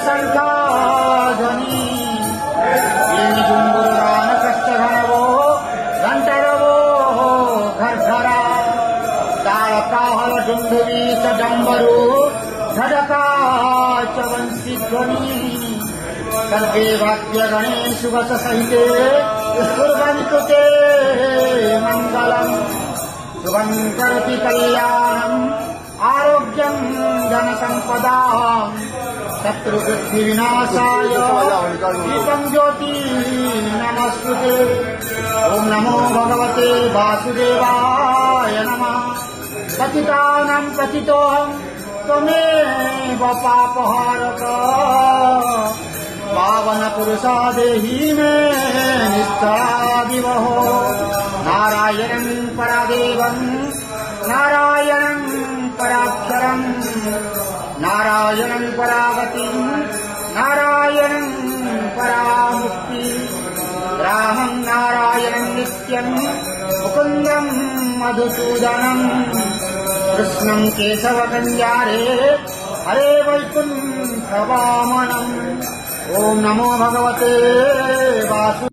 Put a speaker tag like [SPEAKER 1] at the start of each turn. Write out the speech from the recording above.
[SPEAKER 1] शङ्खाध्वनि जुम्बुरानकश्चघनवो घण्टरवो घर्घरा तालकाहलडुण्डुरी च डम्बरू झडका च वंशीध्वनि सर्वे वाद्यगणे सुवससहिते कुर्वन्तु ते मङ्गलम् शुभं करोति कल्याणम् आरोग्यं धनसम्पदाम् शत्रुबुद्धिविनाशाय दीपं ज्योति नमस्तुते। ॐ नमो भगवते वासुदेवाय नमः। पतितानां पतितोऽहं त्वमेव पापहारक पावन पुरुषा देहि मे निष्ठादिवहो। नारायणं परादेवं नारायणं पराक्षरं नारायणं परागतिं नारायणं परामुक्ति रामं नारायणं नित्यं मुकुन्दं मधुसूदनं कृष्णं केशवकल्याणे हरे वैकुण्ठवामनम्। ॐ नमो भगवते वासु